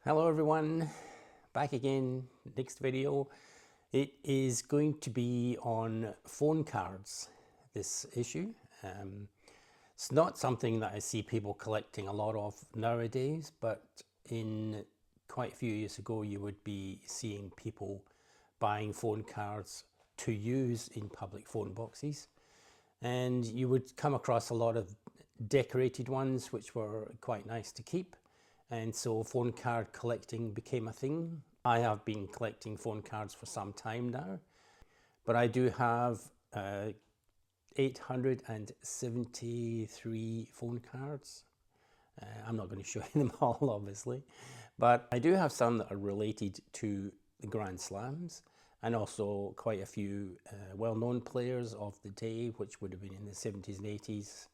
Hello everyone, back again. Next video. It is going to be on phone cards, this issue. It's not something that I see people collecting a lot of nowadays, but in quite a few years ago you would be seeing people buying phone cards to use in public phone boxes. And you would come across a lot of decorated ones which were quite nice to keep. And so phone card collecting became a thing. I have been collecting phone cards for some time now, but I do have 873 phone cards. I'm not going to show you them all, obviously, but I do have some that are related to the Grand Slams, and also quite a few well-known players of the day, which would have been in the 70s and 80s,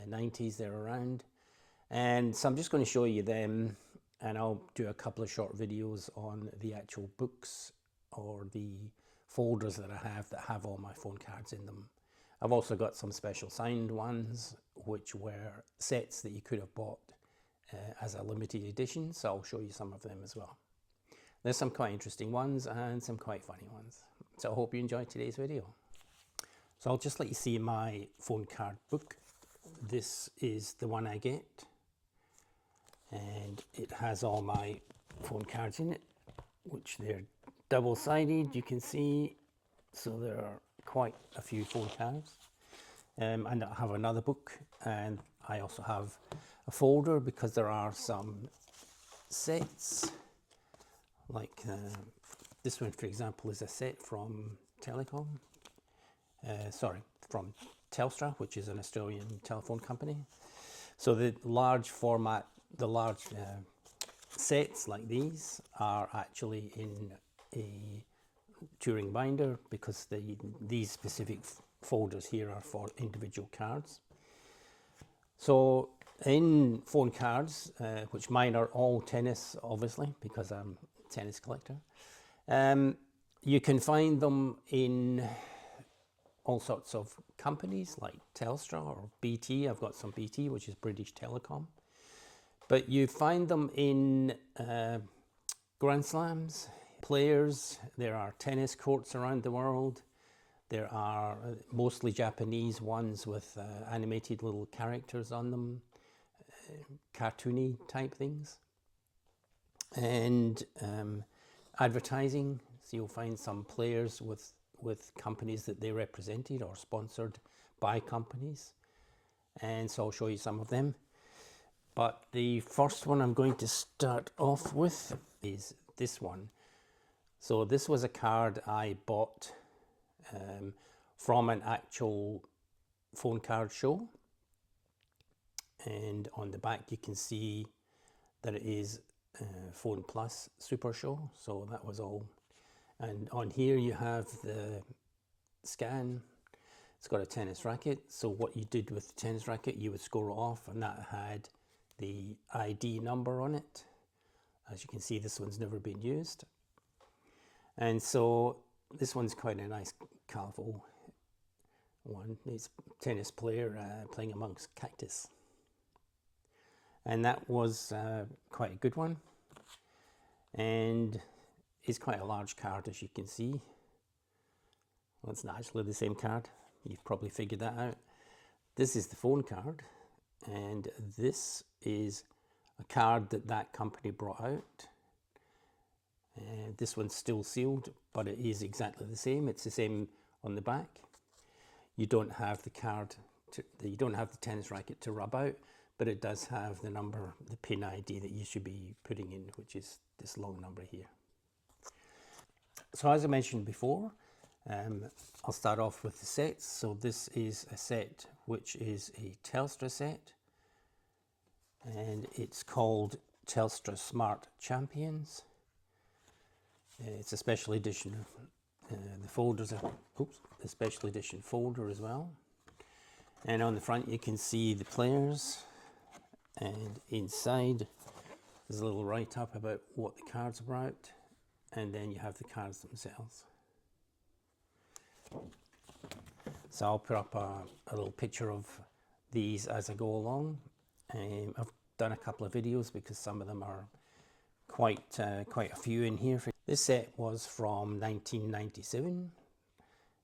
90s, they're around. And so I'm just going to show you them, and I'll do a couple of short videos on the actual books or the folders that I have all my phone cards in them. I've also got some special signed ones, which were sets that you could have bought as a limited edition, so I'll show you some of them as well. There's some quite interesting ones and some quite funny ones. So I hope you enjoyed today's video. So I'll just let you see my phone card book. This is the one I get, and it has all my phone cards in it, which they're double-sided, you can see, so there are quite a few phone cards. And I have another book, and I also have a folder because there are some sets, like this one, for example, is a set from from Telstra, which is an Australian telephone company. So the large format, the large sets like these are actually in a touring binder, because these specific folders here are for individual cards. So in phone cards, which mine are all tennis, obviously, because I'm a tennis collector, you can find them in all sorts of companies like Telstra or BT. I've got some BT, which is British Telecom. But you find them in Grand Slams, players. There are tennis courts around the world. There are mostly Japanese ones with animated little characters on them, cartoony type things. And advertising, so you'll find some players with companies that they represented or sponsored by companies. And so I'll show you some of them. But the first one I'm going to start off with is this one. So this was a card I bought from an actual phone card show. And on the back you can see that it is Phone Plus Super Show. So that was all. And on here you have the scan. It's got a tennis racket. So what you did with the tennis racket, you would score it off, and that had the ID number on it. As you can see, this one's never been used. And so this one's quite a nice, colourful one. It's a tennis player playing amongst cactus. And that was quite a good one. And it's quite a large card, as you can see. Well, it's not actually the same card. You've probably figured that out. This is the phone card, and this is a card that company brought out. This one's still sealed, but it is exactly the same. It's the same on the back. You don't have the card, you don't have the tennis racket to rub out, but it does have the number, the pin ID that you should be putting in, which is this long number here. So as I mentioned before, I'll start off with the sets. So this is a set which is a Telstra set, and it's called Telstra Smart Champions. It's a special edition. The folders are, a special edition folder as well. And on the front you can see the players, and inside there's a little write-up about what the cards are about, and then you have the cards themselves. So I'll put up a little picture of these as I go along. I've done a couple of videos because some of them are quite a few in here. This set was from 1997.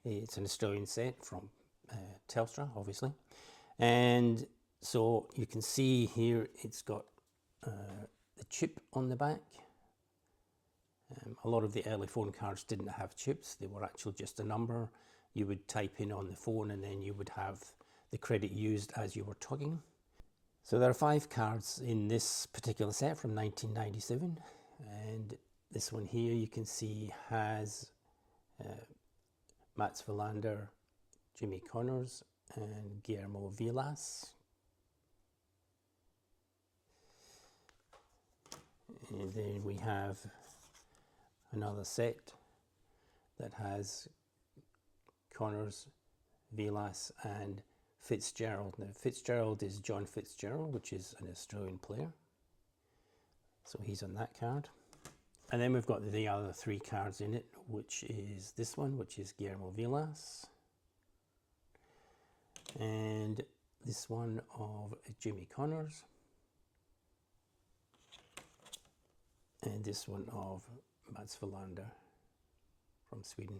It's an Australian set from Telstra, obviously. And so you can see here it's got the chip on the back. A lot of the early phone cards didn't have chips. They were actually just a number you would type in on the phone, and then you would have the credit used as you were talking. So there are 5 cards in this particular set from 1997, and this one here you can see has Mats Wilander, Jimmy Connors and Guillermo Vilas. And then we have another set that has Connors, Vilas and Fitzgerald. Now Fitzgerald is John Fitzgerald, which is an Australian player. So he's on that card. And then we've got the other 3 cards in it, which is this one, which is Guillermo Vilas. And this one of Jimmy Connors. And this one of Mats Wilander from Sweden.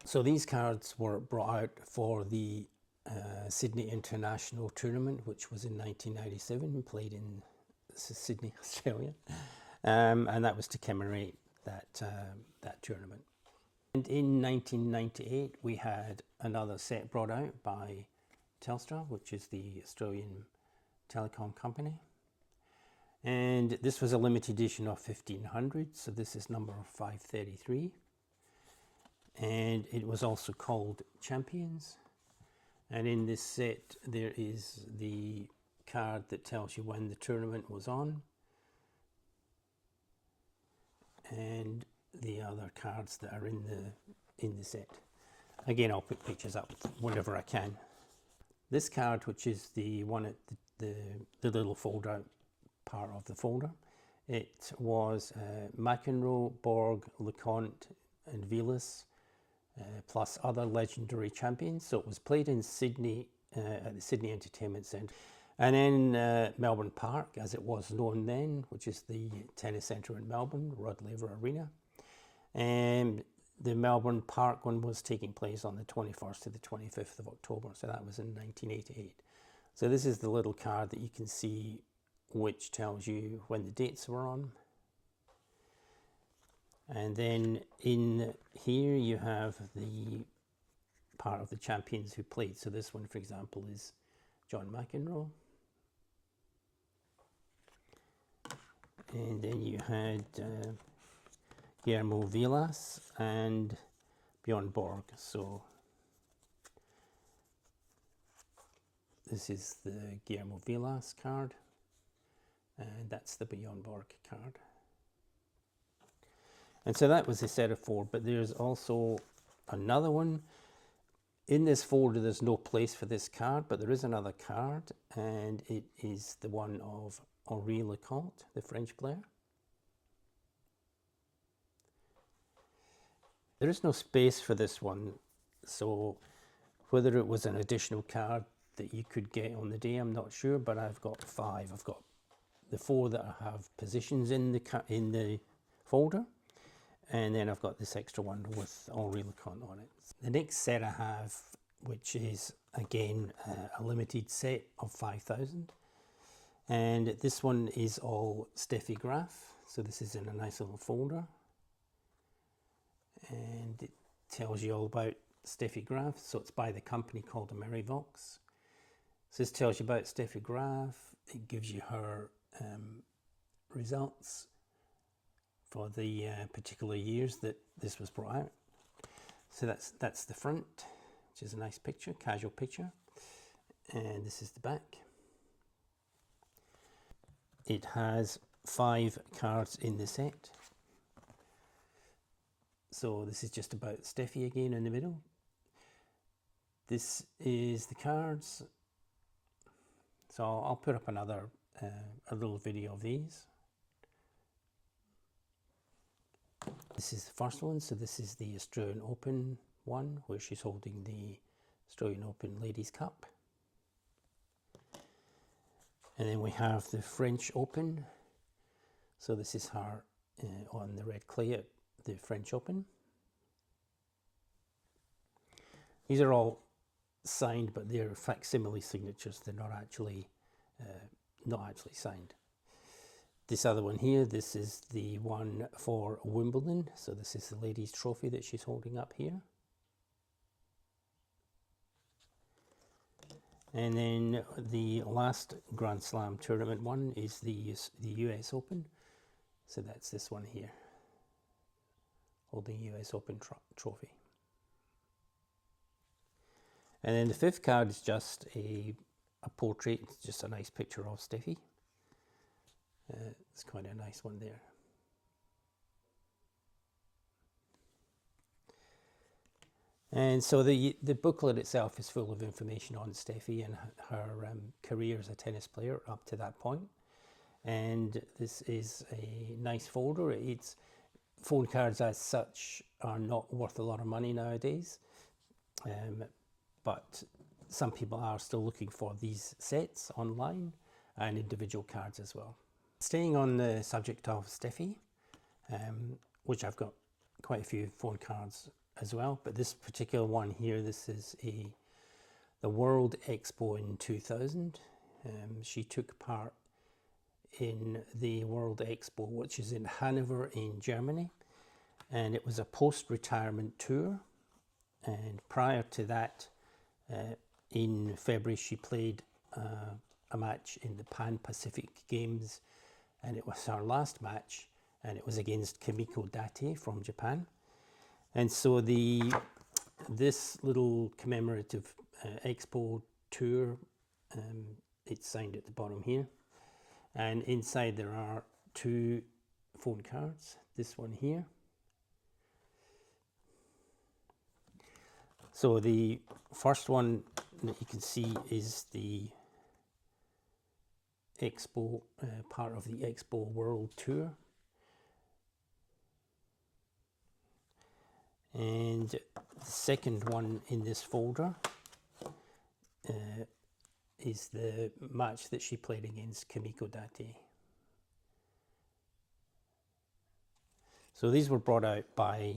So these cards were brought out for the Sydney International Tournament, which was in 1997, played in Sydney, Australia, and that was to commemorate that tournament. And in 1998 we had another set brought out by Telstra, which is the Australian telecom company. And this was a limited edition of 1500, so this is number 533. And it was also called Champions. And in this set there is the card that tells you when the tournament was on, and the other cards that are in the set. Again, I'll put pictures up whenever I can. This card, which is the one at the little fold out part of the folder, it was McEnroe, Borg, LeConte and Vilas, plus other legendary champions. So it was played in Sydney at the Sydney Entertainment Centre, and then Melbourne Park, as it was known then, which is the tennis centre in Melbourne, Rod Laver Arena. And the Melbourne Park one was taking place on the 21st to the 25th of October, so that was in 1988. So this is the little card that you can see, which tells you when the dates were on. And then in here you have the part of the champions who played. So this one, for example, is John McEnroe. And then you had Guillermo Vilas and Bjorn Borg. So this is the Guillermo Vilas card, and that's the Bjorn Borg card. And so that was a set of 4, but there's also another one. In this folder there's no place for this card, but there is another card, and it is the one of Henri LeConte, the French player. There is no space for this one, so whether it was an additional card that you could get on the day, I'm not sure, but I've got 5. I've got the 4 that have positions in the folder, and then I've got this extra one with Henri LeConte on it. The next set I have, which is again a limited set of 5,000, and this one is all Steffi Graf. So this is in a nice little folder, and it tells you all about Steffi Graf. So it's by the company called Amerivox. So this tells you about Steffi Graf. It gives you her results for the particular years that this was brought out. So that's the front, which is a nice picture, casual picture, and this is the back. It has 5 cards in the set. So this is just about Steffi again in the middle. This is the cards. So I'll put up another a little video of these. This is the first one, so this is the Australian Open one, where she's holding the Australian Open Ladies Cup. And then we have the French Open, So this is her on the red clay at the French Open. These are all signed, but they're facsimile signatures. They're not actually signed. This other one here, this is the one for Wimbledon. So this is the ladies' trophy that she's holding up here. And then the last Grand Slam tournament one is the US Open. So that's this one here, holding US Open trophy. And then the fifth card is just a portrait. It's just a nice picture of Steffi. It's quite a nice one there. And so the booklet itself is full of information on Steffi and her career as a tennis player up to that point. And this is a nice folder. Phone cards as such are not worth a lot of money nowadays, but some people are still looking for these sets online and individual cards as well. Staying on the subject of Steffi, which I've got quite a few phone cards as well, but this particular one here, this is the World Expo in 2000. She took part in the World Expo, which is in Hanover in Germany, and it was a post-retirement tour. And prior to that, in February, she played a match in the Pan-Pacific Games, and it was her last match, and it was against Kimiko Date from Japan. And so this little commemorative expo tour, it's signed at the bottom here, and inside there are two phone cards. This one here. So the first one that you can see is the Expo, part of the Expo World Tour. And the second one in this folder is the match that she played against Kimiko Date. So these were brought out by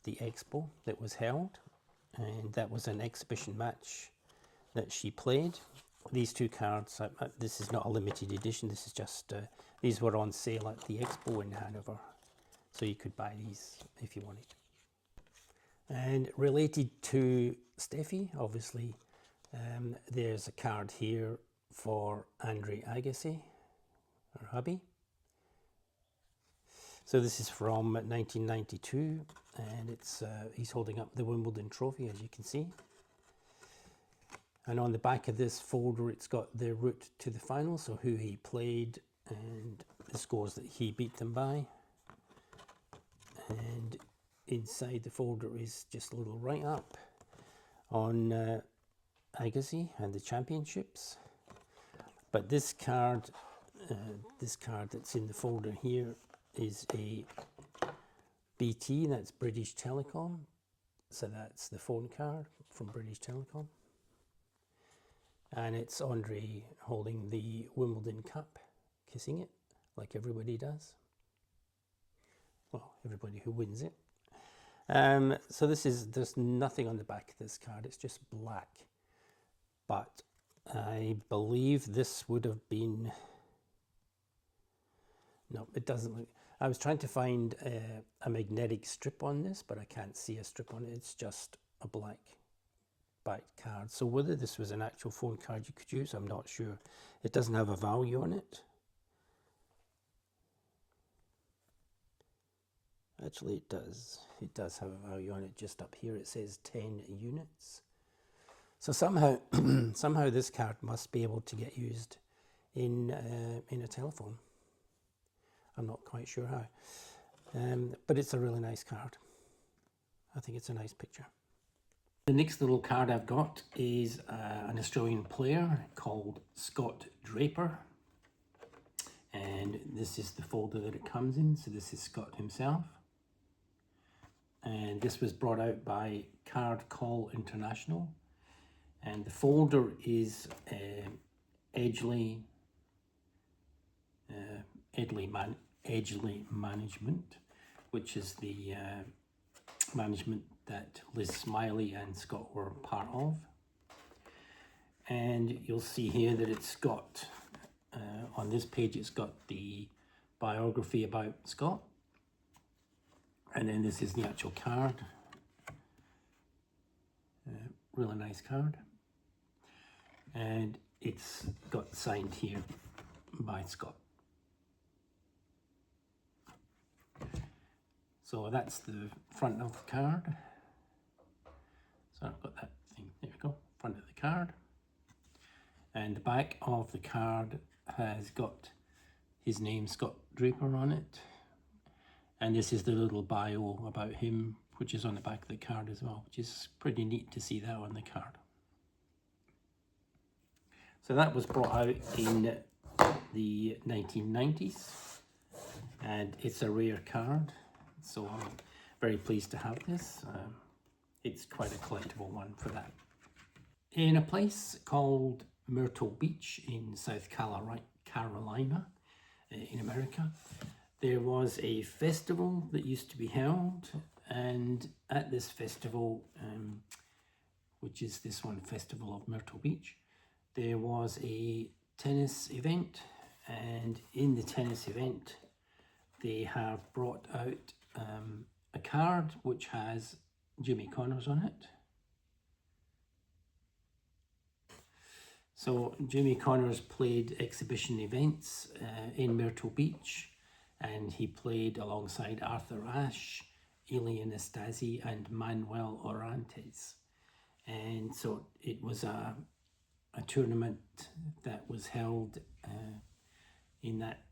the Expo that was held, and that was an exhibition match that she played. These two cards, this is not a limited edition, this is just, these were on sale at the Expo in Hanover, so you could buy these if you wanted. And related to Steffi, obviously, there's a card here for Andre Agassi, her hubby. So this is from 1992, and it's he's holding up the Wimbledon trophy, as you can see. And on the back of this folder, it's got the route to the final, so who he played and the scores that he beat them by. And inside the folder is just a little write-up on Agassi and the championships. But this card that's in the folder here is a BT, that's British Telecom. So that's the phone card from British Telecom. And it's Andre holding the Wimbledon Cup, kissing it, like everybody does. Well, everybody who wins it. So there's nothing on the back of this card, it's just black. But I believe this would have been, no, it doesn't look, I was trying to find a magnetic strip on this, but I can't see a strip on it, it's just a black back card. So whether this was an actual phone card you could use, I'm not sure. It doesn't have a value on it. Actually it does. It does have a value on it. Just up here it says 10 units. So somehow somehow this card must be able to get used in a telephone. I'm not quite sure how. But it's a really nice card. I think it's a nice picture. The next little card I've got is an Australian player called Scott Draper. And this is the folder that it comes in. So this is Scott himself. And this was brought out by Card Call International. And the folder is Edgley Edgley Management, which is the management that Liz Smiley and Scott were part of. And you'll see here that it's got, on this page, it's got the biography about Scott. And then this is the actual card. Really nice card. And it's got signed here by Scott. So that's the front of the card. So I've got that thing, there we go, front of the card. And the back of the card has got his name, Scott Draper, on it. And this is the little bio about him, which is on the back of the card as well, which is pretty neat to see that on the card. So that was brought out in the 1990s, and it's a rare card, so I'm very pleased to have this. It's quite a collectible one for that. In a place called Myrtle Beach in South Carolina, in America, there was a festival that used to be held, and at this festival, which is this one, Festival of Myrtle Beach, there was a tennis event, and in the tennis event they have brought out a card which has Jimmy Connors on it. So Jimmy Connors played exhibition events in Myrtle Beach, and he played alongside Arthur Ashe, Eli Anastasi and Manuel Orantes. And so it was a tournament that was held in that,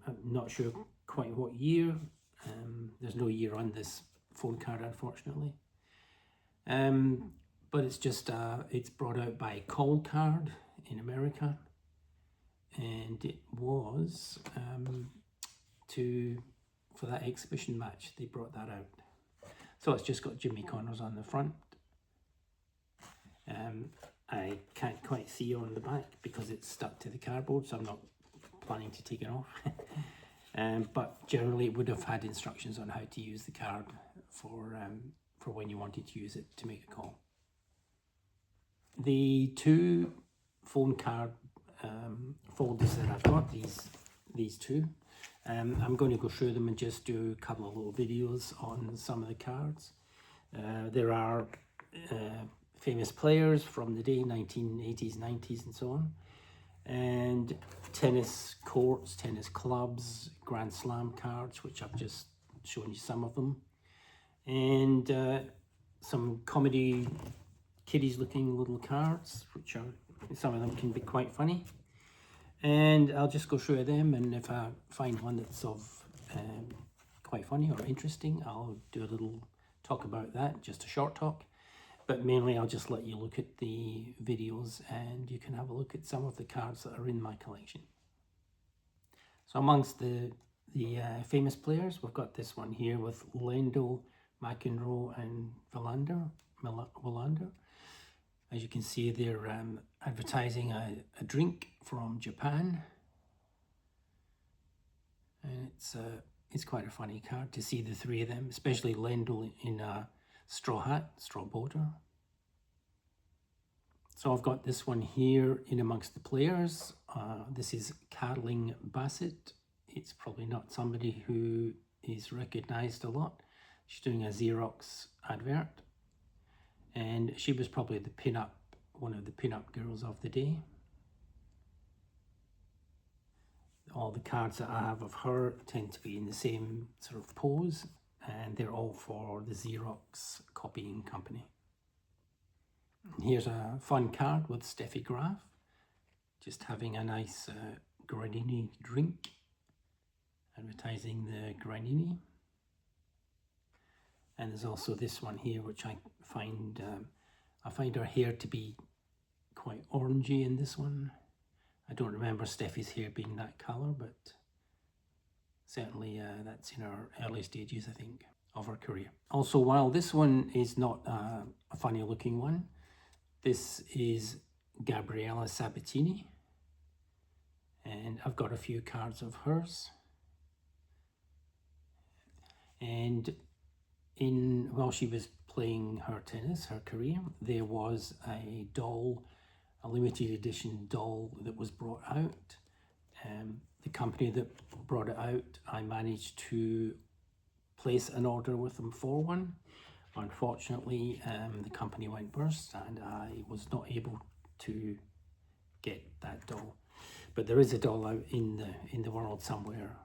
I'm not sure quite what year. There's no year on this phone card, unfortunately. But it's just, it's brought out by Collectables in America. And it was for that exhibition match, they brought that out. So it's just got Jimmy Connors on the front. I can't quite see on the back because it's stuck to the cardboard, so I'm not planning to take it off. But generally it would have had instructions on how to use the card for when you wanted to use it to make a call. The two phone card folders that I've got, these two, I'm going to go through them and just do a couple of little videos on some of the cards. There are famous players from the day, 1980s, 90s and so on, and tennis courts, tennis clubs, Grand Slam cards, which I've just shown you some of them, and some comedy kiddies looking little cards, which are, some of them can be quite funny. And I'll just go through them, and if I find one that's of quite funny or interesting, I'll do a little talk about that, just a short talk. But mainly I'll just let you look at the videos and you can have a look at some of the cards that are in my collection. So amongst the famous players, we've got this one here with Lendl, McEnroe and Wilander. As you can see, they're advertising a drink from Japan. And it's quite a funny card to see the three of them, especially Lendl in a straw hat, straw boater. So I've got this one here in amongst the players. This is Carling Bassett. It's probably not somebody who is recognized a lot. She's doing a Xerox advert. And she was probably the pin-up, one of the pin-up girls of the day. All the cards that I have of her tend to be in the same sort of pose, and they're all for the Xerox copying company. And here's a fun card with Steffi Graf, just having a nice Granini drink, advertising the Granini. And there's also this one here, which I find her hair to be quite orangey in this one. I don't remember Steffi's hair being that colour, but certainly that's in her early stages, I think, of her career. Also, while this one is not a funny looking one, this is Gabriella Sabatini, and I've got a few cards of hers. And while she was playing her tennis, her career, there was a doll, a limited edition doll that was brought out. The company that brought it out, I managed to place an order with them for one. Unfortunately, the company went burst and I was not able to get that doll. But there is a doll out in the world somewhere,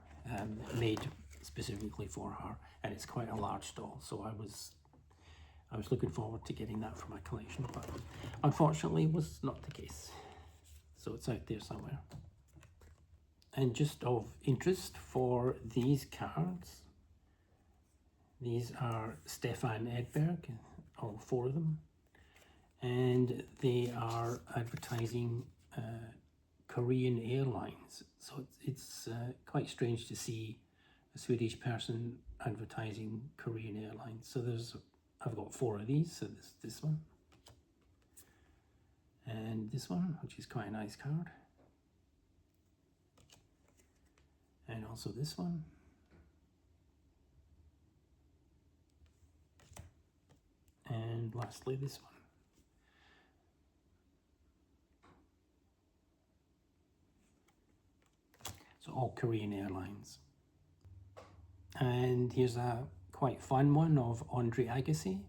made specifically for her, and it's quite a large doll. So I was looking forward to getting that for my collection, but unfortunately was not the case. So it's out there somewhere. And just of interest for these cards, these are Stefan Edberg, all 4 of them, and they are advertising Korean Airlines. So it's quite strange to see a Swedish person advertising Korean Airlines. So I've got 4 of these. So this one, and this one, which is quite a nice card, and also this one. And lastly, this one. So all Korean Airlines. And here's a quite fun one of Andre Agassi.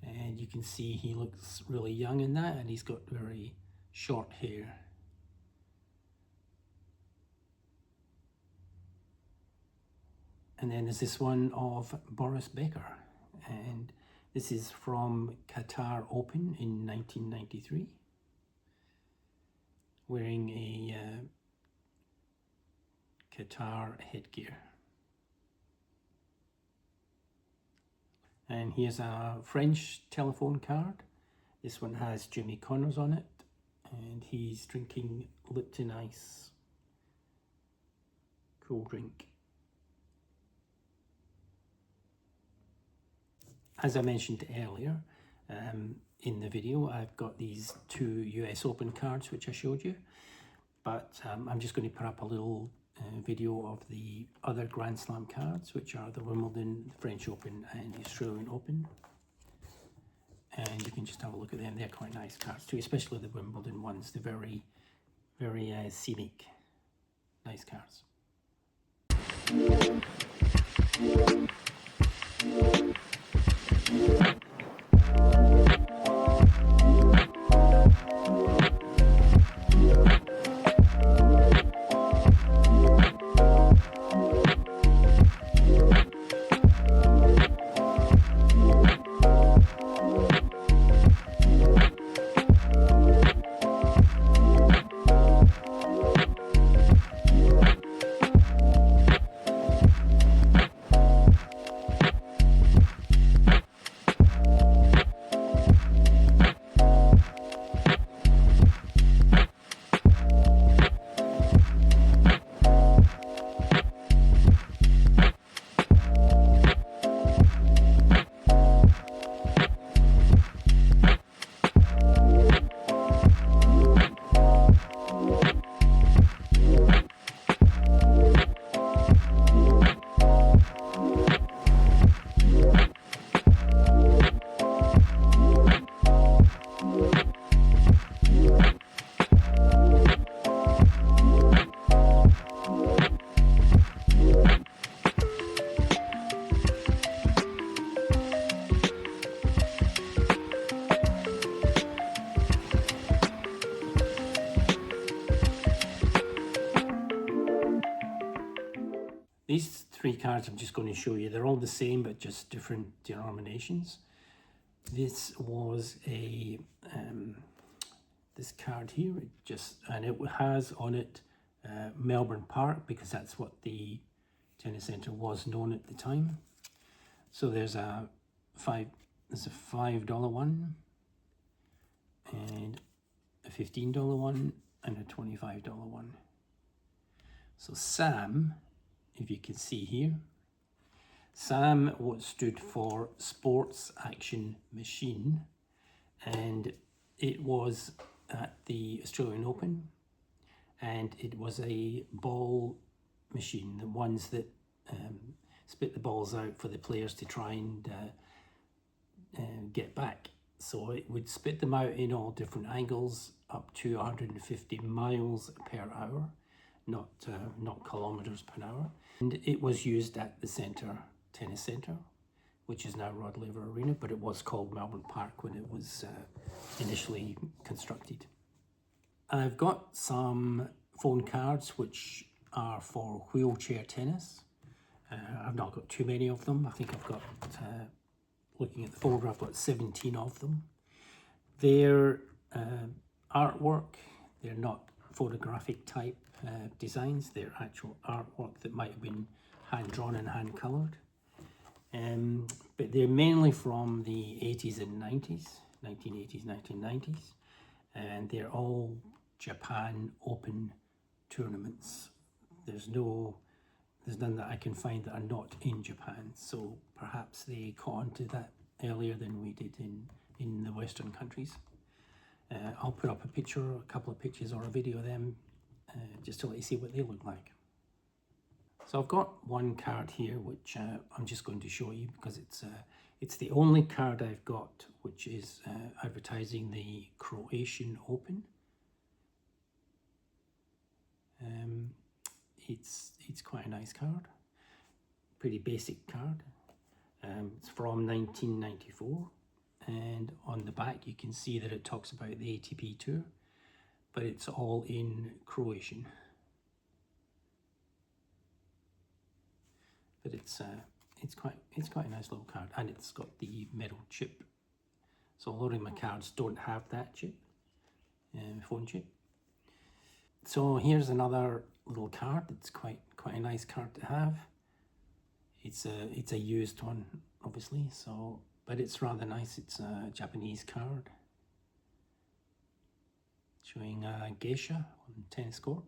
And you can see he looks really young in that, and he's got very short hair. And then there's this one of Boris Becker. And this is from Qatar Open in 1993, wearing a Qatar headgear. And here's a French telephone card. This one has Jimmy Connors on it, and he's drinking Lipton Ice cool drink. As I mentioned earlier in the video, I've got these 2 US Open cards which I showed you, but I'm just going to put up a little video of the other Grand Slam cards, which are the Wimbledon, the French Open and the Australian Open. And you can just have a look at them. They're quite nice cards too, especially the Wimbledon ones. They're very, very scenic, nice cards. These 3 cards I'm just going to show you, they're all the same but just different denominations. This was a this card here, and it has on it Melbourne Park, because that's what the tennis centre was known at the time. So there's a $5 one, and a $15 one, and a $25 one. So Sam, if you can see here, Sam stood for Sports Action Machine, and it was at the Australian Open, and it was a ball machine, the ones that spit the balls out for the players to try and get back. So it would spit them out in all different angles up to 150 miles per hour, not kilometers per hour. And it was used at the tennis centre, which is now Rod Laver Arena, but it was called Melbourne Park when it was initially constructed. I've got some phone cards which are for wheelchair tennis. I've not got too many of them. I think I've got, looking at the folder, I've got 17 of them. They're artwork. They're not photographic type designs. They're actual artwork that might have been hand-drawn and hand-coloured. But they're mainly from the 80s and 90s, 1980s, 1990s. And they're all Japan Open tournaments. There's none that I can find that are not in Japan. So perhaps they caught on to that earlier than we did in the Western countries. I'll put up a couple of pictures or a video of them just to let you see what they look like. So I've got one card here which I'm just going to show you because it's the only card I've got which is advertising the Croatian Open. It's quite a nice card, pretty basic card. It's from 1994, and on the back you can see that it talks about the ATP Tour, but it's all in Croatian. But it's quite a nice little card, and it's got the metal chip. So a lot of my cards don't have that chip, phone chip. So here's another little card. It's quite a nice card to have. It's a used one, obviously. So, but it's rather nice. It's a Japanese card showing a geisha on tennis court.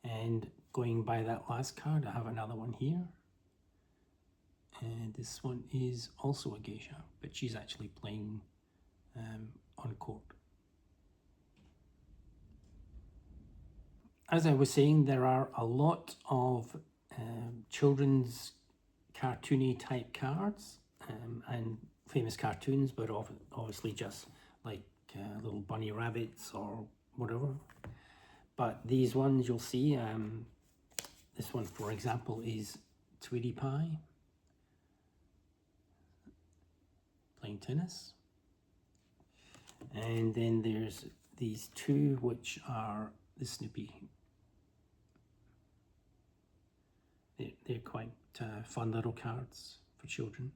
And going by that last card, I have another one here. And this one is also a geisha, but she's actually playing on court. As I was saying, there are a lot of children's cartoony type cards and famous cartoons, but obviously just like little bunny rabbits or whatever. But these ones you'll see, this one for example is Tweety Pie playing tennis. And then there's these two which are the Snoopy. They're quite fun little cards for children.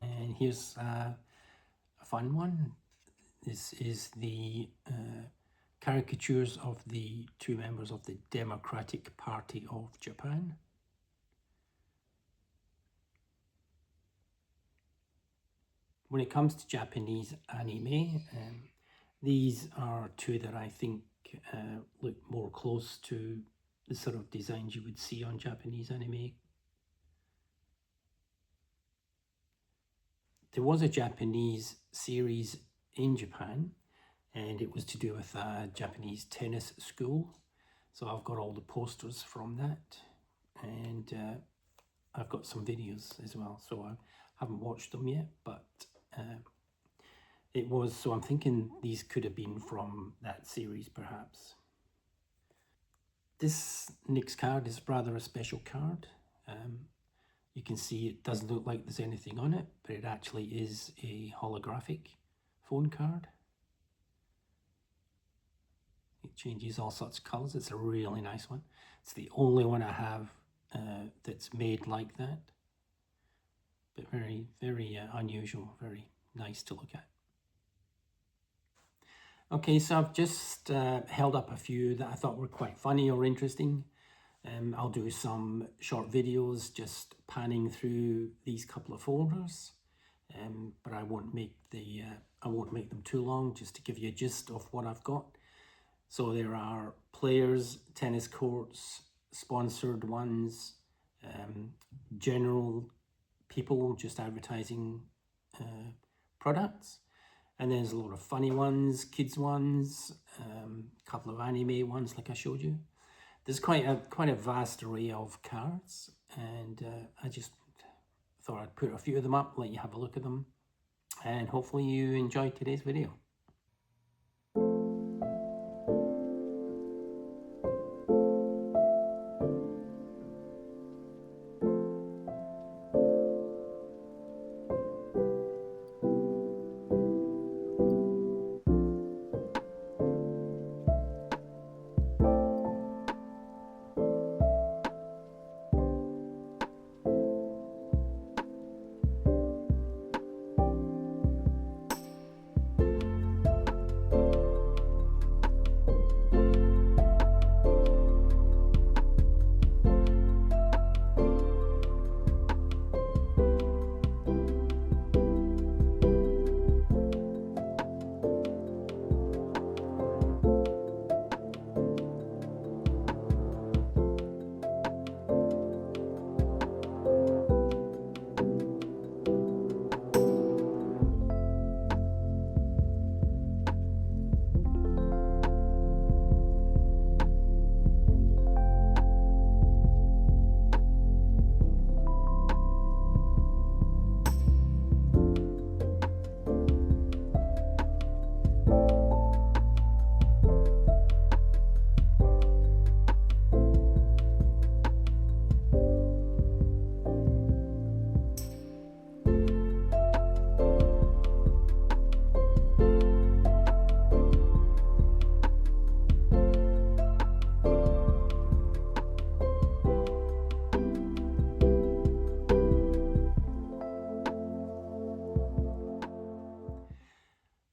And here's a fun one. This is the caricatures of the two members of the Democratic Party of Japan. When it comes to Japanese anime, these are two that I think look more close to the sort of designs you would see on Japanese anime. There was a Japanese series in Japan, and it was to do with a Japanese tennis school. So I've got all the posters from that, and I've got some videos as well. So I haven't watched them yet, but it was, so I'm thinking these could have been from that series perhaps. This next card is rather a special card. You can see it doesn't look like there's anything on it, but it actually is a holographic phone card. It changes all sorts of colours. It's a really nice one. It's the only one I have that's made like that. But very, very unusual, very nice to look at. Okay, so I've just held up a few that I thought were quite funny or interesting. I'll do some short videos just panning through these couple of folders, but I won't make them too long, just to give you a gist of what I've got. So there are players, tennis courts, sponsored ones, general people just advertising products. And there's a lot of funny ones, kids ones, a couple of anime ones like I showed you. There's quite a vast array of cards, and I just thought I'd put a few of them up, let you have a look at them, and hopefully you enjoyed today's video.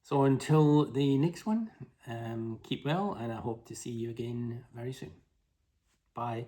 So until the next one, keep well, and I hope to see you again very soon. Bye.